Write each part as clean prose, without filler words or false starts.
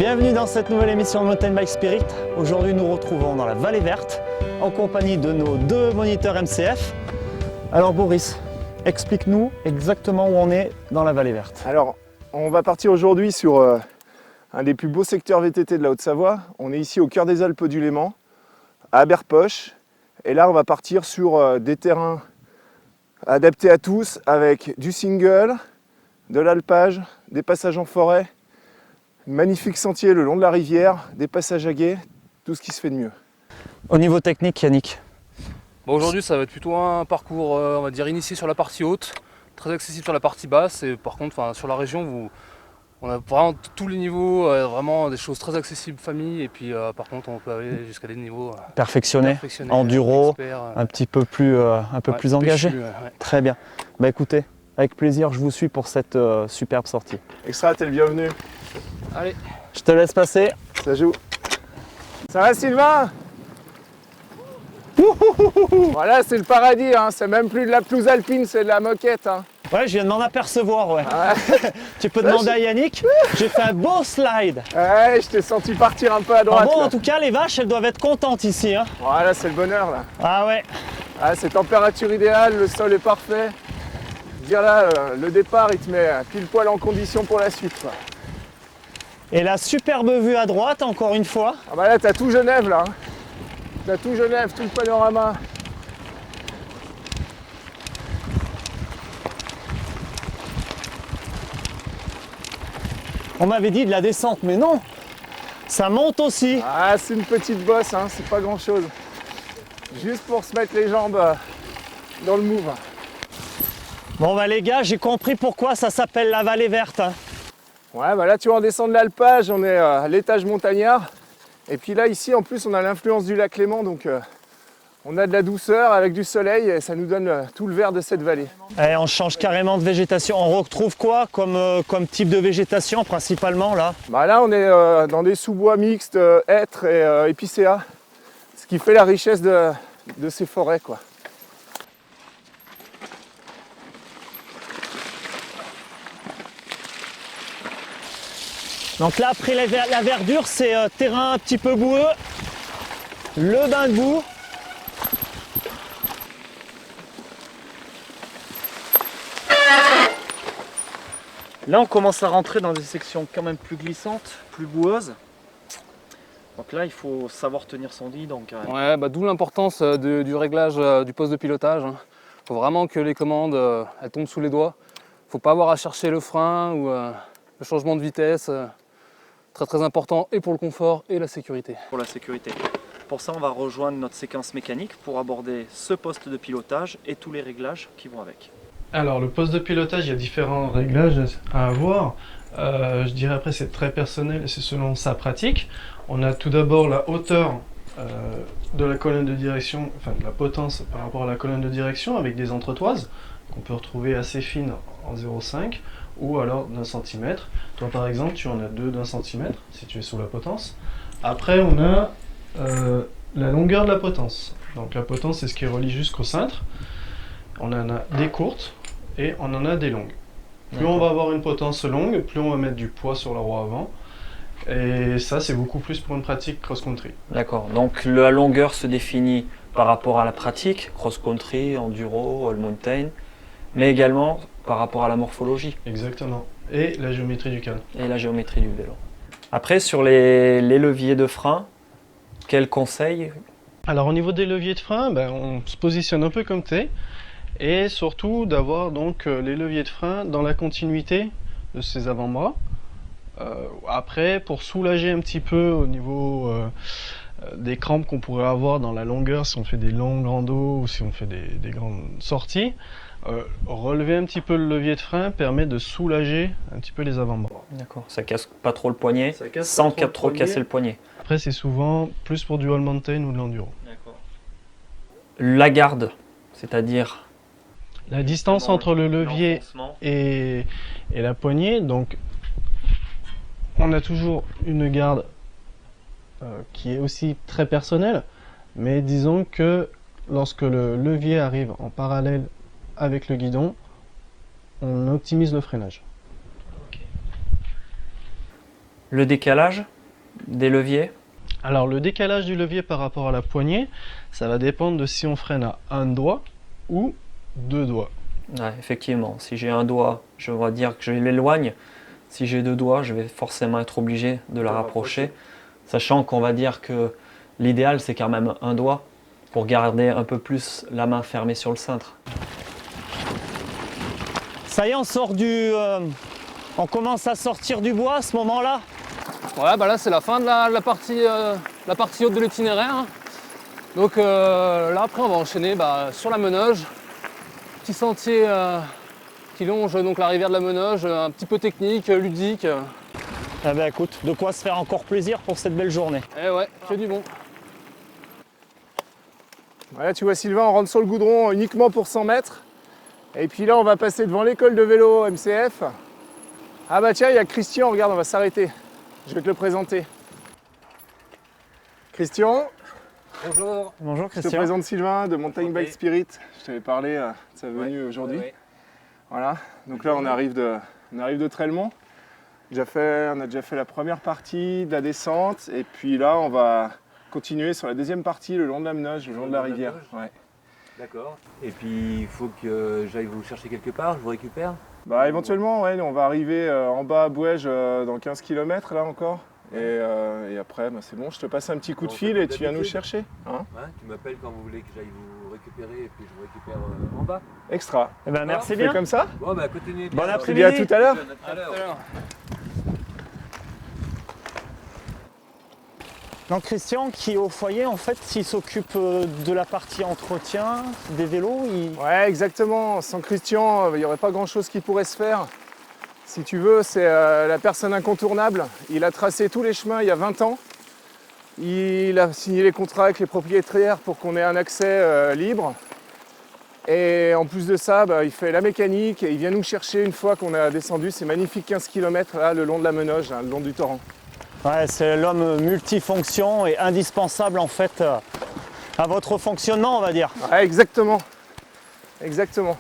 Bienvenue dans cette nouvelle émission de Mountain Bike Spirit. Aujourd'hui nous nous retrouvons dans la Vallée Verte en compagnie de nos deux moniteurs MCF. Alors Boris, explique-nous exactement où on est dans la Vallée Verte. Alors on va partir aujourd'hui sur un des plus beaux secteurs VTT de la Haute-Savoie. On est ici au cœur des Alpes du Léman, à Aberpoche. Et là on va partir sur des terrains adaptés à tous avec du single, de l'alpage, des passages en forêt, magnifique sentier le long de la rivière, des passages à gué, tout ce qui se fait de mieux. Au niveau technique, Yannick? Bon, aujourd'hui ça va être plutôt un parcours on va dire initié sur la partie haute, très accessible sur la partie basse, et par contre sur la région on a vraiment tous les niveaux, vraiment des choses très accessibles famille, et puis par contre on peut aller jusqu'à des niveaux Perfectionné, enduro, expert, un petit peu plus, plus engagé. péchu, ouais. Très bien. Bah écoutez, avec plaisir je vous suis pour cette superbe sortie. Extra, t'es le bienvenu. Allez, Je te laisse passer. Ça joue. Ça va Sylvain? Voilà, c'est le paradis, hein. C'est même plus de la pelouse alpine, c'est de la moquette. Hein. Ouais, je viens de m'en apercevoir, ouais. Ouais. Tu peux demander à Yannick, j'ai fait un beau slide. Ouais, je t'ai senti partir un peu à droite. Bon, là. en tout cas, les vaches, elles doivent être contentes ici. Hein. Voilà, c'est le bonheur là. Ah ouais. Ah, c'est température idéale, le sol est parfait. Je veux dire là, le départ, il te met pile poil en condition pour la suite. Quoi. Et la superbe vue à droite, encore une fois. Ah bah là, t'as tout Genève là. Hein. T'as tout Genève, tout le panorama. On m'avait dit de la descente, mais non. Ça monte aussi. Ah, c'est une petite bosse, hein, c'est pas grand chose. Juste pour se mettre les jambes dans le move. Bon bah les gars, j'ai compris pourquoi ça s'appelle la Vallée Verte. Hein. Ouais, bah là tu vois, on descend de l'alpage, on est à l'étage montagnard. Et puis là, ici, en plus, on a l'influence du lac Léman, donc on a de la douceur avec du soleil et ça nous donne tout le vert de cette vallée. Et on change carrément de végétation. On retrouve quoi comme type de végétation principalement là? Bah là, on est dans des sous-bois mixtes, hêtres et épicéas, ce qui fait la richesse de ces forêts, quoi. Donc là, après la verdure, c'est terrain un petit peu boueux, le bain de boue. Là, on commence à rentrer dans des sections quand même plus glissantes, plus boueuses. Donc là, il faut savoir tenir son guidon quand même. ouais, d'où l'importance du réglage du poste de pilotage. Il faut vraiment que les commandes elles tombent sous les doigts. Il ne faut pas avoir à chercher le frein ou le changement de vitesse. Très important, et pour le confort et la sécurité. Pour la sécurité. Pour ça, on va rejoindre notre séquence mécanique pour aborder ce poste de pilotage et tous les réglages qui vont avec. Alors le poste de pilotage, il y a différents réglages à avoir. Je dirais après c'est très personnel et c'est selon sa pratique. On a tout d'abord la hauteur de la colonne de direction, enfin de la potence par rapport à la colonne de direction avec des entretoises qu'on peut retrouver assez fines en 0,5 ou alors d'un centimètre. Toi par exemple tu en as deux d'un centimètre si tu es sous la potence. Après on a la longueur de la potence. Donc la potence c'est ce qui relie jusqu'au cintre. On en a des courtes et on en a des longues. Plus on va avoir une potence longue, plus on va mettre du poids sur la roue avant. Et ça, c'est beaucoup plus pour une pratique cross-country. D'accord, donc la longueur se définit par rapport à la pratique, cross-country, enduro, all mountain, mais également par rapport à la morphologie. Exactement. Et la géométrie du cadre. Et la géométrie du vélo. Après, sur les leviers de frein, quels conseils? Alors au niveau des leviers de frein, on se positionne un peu comme T. Et surtout d'avoir donc les leviers de frein dans la continuité de ses avant-bras. Après, pour soulager un petit peu au niveau des crampes qu'on pourrait avoir dans la longueur si on fait des longues randos ou si on fait des grandes sorties, relever un petit peu le levier de frein permet de soulager un petit peu les avant-bras. D'accord, ça casse pas trop le poignet, casse sans pas trop casser le poignet. Après, c'est souvent plus pour du all mountain ou de l'enduro. La garde, c'est-à-dire La distance entre le levier et la poignée, donc on a toujours une garde qui est aussi très personnelle, mais disons que lorsque le levier arrive en parallèle avec le guidon, on optimise le freinage. le décalage, Des leviers? Alors le décalage du levier par rapport à la poignée, ça va dépendre de si on freine à un doigt ou deux doigts. Ouais, effectivement, si j'ai un doigt, je vais dire que je l'éloigne. Si j'ai deux doigts, je vais forcément être obligé de la rapprocher. Sachant qu'on va dire que l'idéal, c'est quand même un doigt pour garder un peu plus la main fermée sur le cintre. Ça y est, on sort on commence à sortir du bois à ce moment-là. Ouais, bah là c'est la fin de la partie haute de l'itinéraire, hein. Donc là après on va enchaîner sur la Menoge. Petit sentier qui longe donc la rivière de la Menoge, un petit peu technique, ludique. Eh ben écoute, de quoi se faire encore plaisir pour cette belle journée. Eh ouais, que du bon. Voilà, tu vois Sylvain, on rentre sur le goudron uniquement pour 100 mètres. Et puis là, on va passer devant l'école de vélo MCF. Ah bah tiens, il y a Christian, regarde, on va s'arrêter. Je vais te le présenter. Christian, Bonjour. Bonjour je te Christian. présente Sylvain de Mountain Bike Ok. Spirit. Je t'avais parlé de sa venue aujourd'hui. Ouais. Voilà, donc là on arrive de Trellement. On a déjà fait la première partie de la descente et puis là on va continuer sur la deuxième partie le long de la Menoge, le long de la rivière. Ouais. D'accord. Et puis il faut que j'aille vous chercher quelque part, je vous récupère. Bah éventuellement, ouais, on va arriver en bas à Bouège dans 15 km là encore. Et après, bah, c'est bon, je te passe un petit coup de Bon, fil comme et tu viens nous d'habitude. chercher. Hein, Hein, tu m'appelles quand vous voulez que j'aille vous récupérer et puis je vous récupère en bas. extra. Eh ben merci C'est bien. comme ça. Bon bah continuez. Bon Je te après-midi. dis à tout à l'heure. À tout à l'heure. Donc Christian qui au foyer en fait s'il s'occupe de la partie entretien des vélos, Ouais, exactement. Sans Christian, il n'y aurait pas grand-chose qui pourrait se faire. Si tu veux, c'est la personne incontournable. Il a tracé tous les chemins il y a 20 ans. Il a signé les contrats avec les propriétaires pour qu'on ait un accès libre. Et en plus de ça, bah, il fait la mécanique et il vient nous chercher une fois qu'on a descendu ces magnifiques 15 km là, le long de la Menoge, hein, le long du torrent. ouais, c'est l'homme multifonction et indispensable en fait à votre fonctionnement on va dire. Ouais, exactement. Exactement.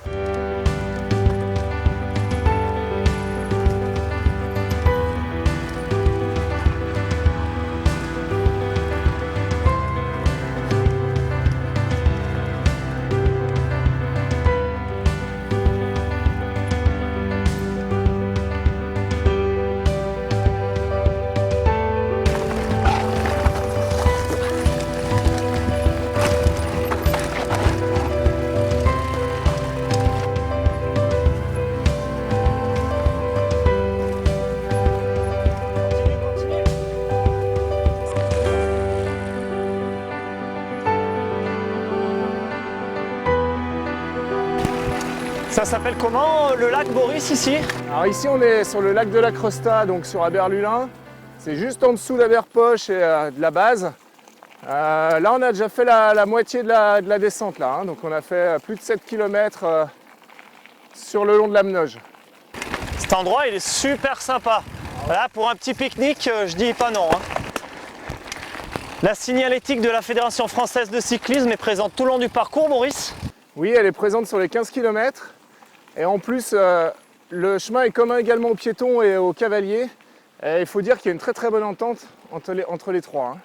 Ça s'appelle comment le lac Boris ici? Alors ici on est sur le lac de la Crosta, donc sur Aberlulin. C'est juste en dessous d'Aberpoche et de la base. Là on a déjà fait la moitié de la descente là, hein. Donc on a fait plus de 7 km sur le long de la Menoge. Cet endroit il est super sympa. Là pour un petit pique-nique je dis pas non. Hein. La signalétique de la Fédération française de cyclisme est présente tout le long du parcours Boris. Oui, elle est présente sur les 15 km. Et en plus, le chemin est commun également aux piétons et aux cavaliers. Et il faut dire qu'il y a une très très bonne entente entre les trois, hein.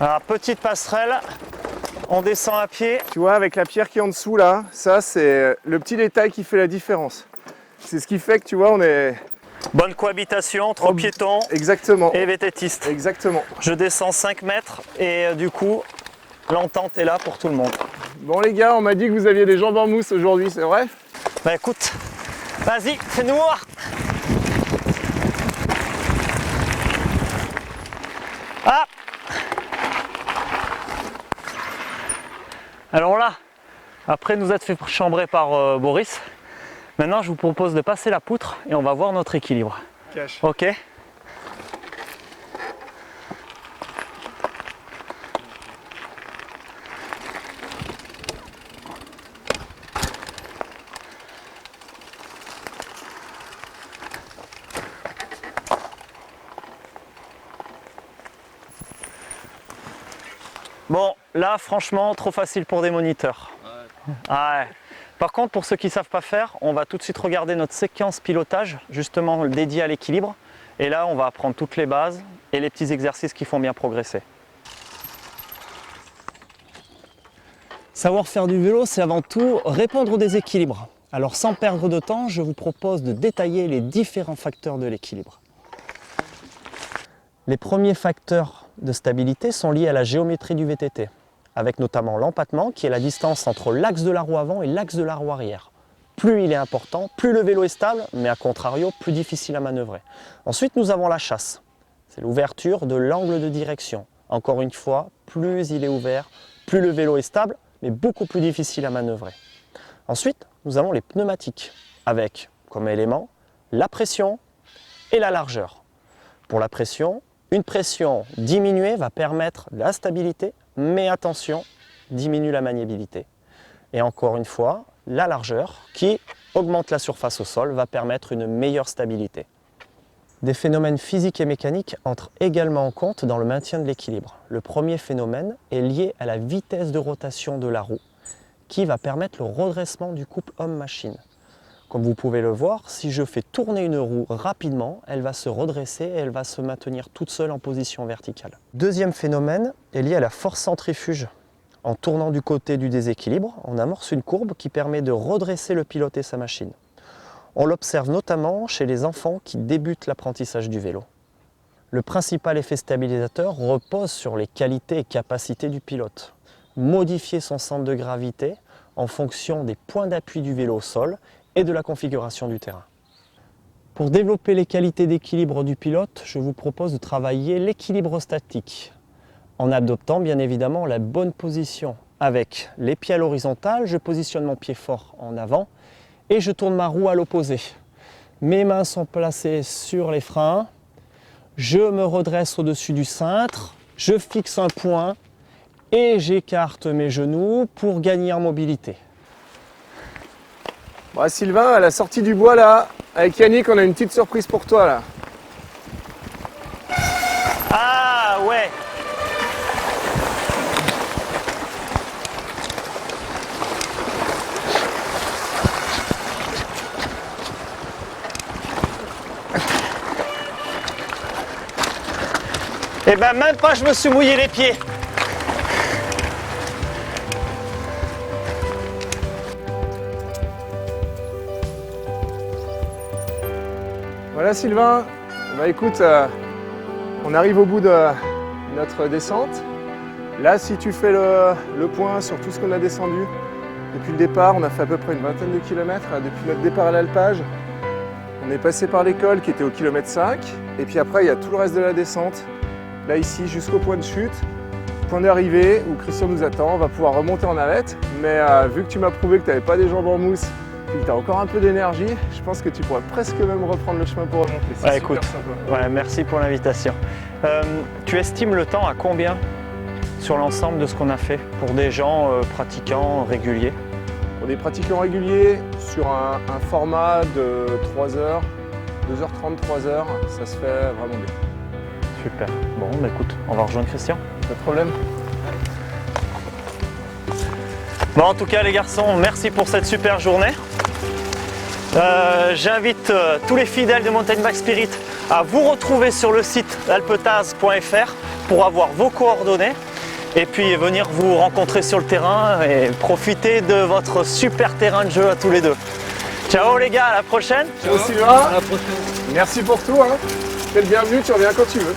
Alors petite passerelle, on descend à pied. Tu vois, avec la pierre qui est en dessous là, ça c'est le petit détail qui fait la différence. C'est ce qui fait que tu vois, on est... Bonne cohabitation entre piétons Exactement. et vététistes. Exactement. Je descends 5 mètres et du coup l'entente est là pour tout le monde. Bon les gars, on m'a dit que vous aviez des jambes en mousse aujourd'hui, c'est vrai? Bah écoute, vas-y, fais-nous voir. Ah! Alors là, après nous être fait chambrer par Boris, maintenant je vous propose de passer la poutre et on va voir notre équilibre. Cache. Ok? Bon, là franchement, trop facile pour des moniteurs. Ah ouais. Par contre, pour ceux qui ne savent pas faire, on va tout de suite regarder notre séquence pilotage, justement dédiée à l'équilibre. Et là, on va apprendre toutes les bases et les petits exercices qui font bien progresser. Savoir faire du vélo, c'est avant tout répondre au déséquilibre. Alors sans perdre de temps, je vous propose de détailler les différents facteurs de l'équilibre. Les premiers facteurs de stabilité sont liés à la géométrie du VTT, avec notamment l'empattement qui est la distance entre l'axe de la roue avant et l'axe de la roue arrière. Plus il est important, plus le vélo est stable, mais à contrario, plus difficile à manœuvrer. Ensuite, nous avons la chasse. C'est l'ouverture de l'angle de direction. Encore une fois, plus il est ouvert, plus le vélo est stable, mais beaucoup plus difficile à manœuvrer. Ensuite, nous avons les pneumatiques, avec comme élément la pression et la largeur. Pour la pression, une pression diminuée va permettre la stabilité, mais attention, diminue la maniabilité. Et encore une fois, la largeur qui augmente la surface au sol va permettre une meilleure stabilité. Des phénomènes physiques et mécaniques entrent également en compte dans le maintien de l'équilibre. Le premier phénomène est lié à la vitesse de rotation de la roue, qui va permettre le redressement du couple homme-machine. Comme vous pouvez le voir, si je fais tourner une roue rapidement, elle va se redresser et elle va se maintenir toute seule en position verticale. Deuxième phénomène est lié à la force centrifuge. En tournant du côté du déséquilibre, on amorce une courbe qui permet de redresser le pilote et sa machine. On l'observe notamment chez les enfants qui débutent l'apprentissage du vélo. Le principal effet stabilisateur repose sur les qualités et capacités du pilote. Modifier son centre de gravité en fonction des points d'appui du vélo au sol et de la configuration du terrain. Pour développer les qualités d'équilibre du pilote, je vous propose de travailler l'équilibre statique, en adoptant bien évidemment la bonne position. Avec les pieds à l'horizontale, je positionne mon pied fort en avant et je tourne ma roue à l'opposé. Mes mains sont placées sur les freins, je me redresse au-dessus du cintre, je fixe un point et j'écarte mes genoux pour gagner en mobilité. Bon, Sylvain, à la sortie du bois là, avec Yannick, on a une petite surprise pour toi là. Ah ouais! Eh ben même pas, je me suis mouillé les pieds. Voilà Sylvain, bah écoute, on arrive au bout de notre descente. Là, si tu fais le point sur tout ce qu'on a descendu, depuis le départ, on a fait à peu près une vingtaine de kilomètres. Depuis notre départ à l'alpage, on est passé par l'école qui était au kilomètre 5. Et puis après, il y a tout le reste de la descente. Là, ici, jusqu'au point de chute, point d'arrivée où Christian nous attend. On va pouvoir remonter en navette. Mais vu que tu m'as prouvé que tu n'avais pas des jambes en mousse et que tu as encore un peu d'énergie, je pense que tu pourrais presque même reprendre le chemin pour remonter. C'est super écoute, sympa. Ouais, merci pour l'invitation. Tu estimes le temps à combien sur l'ensemble de ce qu'on a fait pour des gens pratiquants réguliers? Pour des pratiquants réguliers, sur un format de 3 heures, 2h30, 3 heures, ça se fait vraiment bien. Super. Bon, bah écoute, on va rejoindre Christian. Pas de problème. Bon, en tout cas, les garçons, merci pour cette super journée. J'invite tous les fidèles de Mountain Bike Spirit à vous retrouver sur le site alpetaz.fr pour avoir vos coordonnées et puis venir vous rencontrer sur le terrain et profiter de votre super terrain de jeu à tous les deux. Ciao les gars, à la prochaine. Ciao Sylvain. À la prochaine. Merci pour tout. T'es le bienvenu, tu reviens quand tu veux.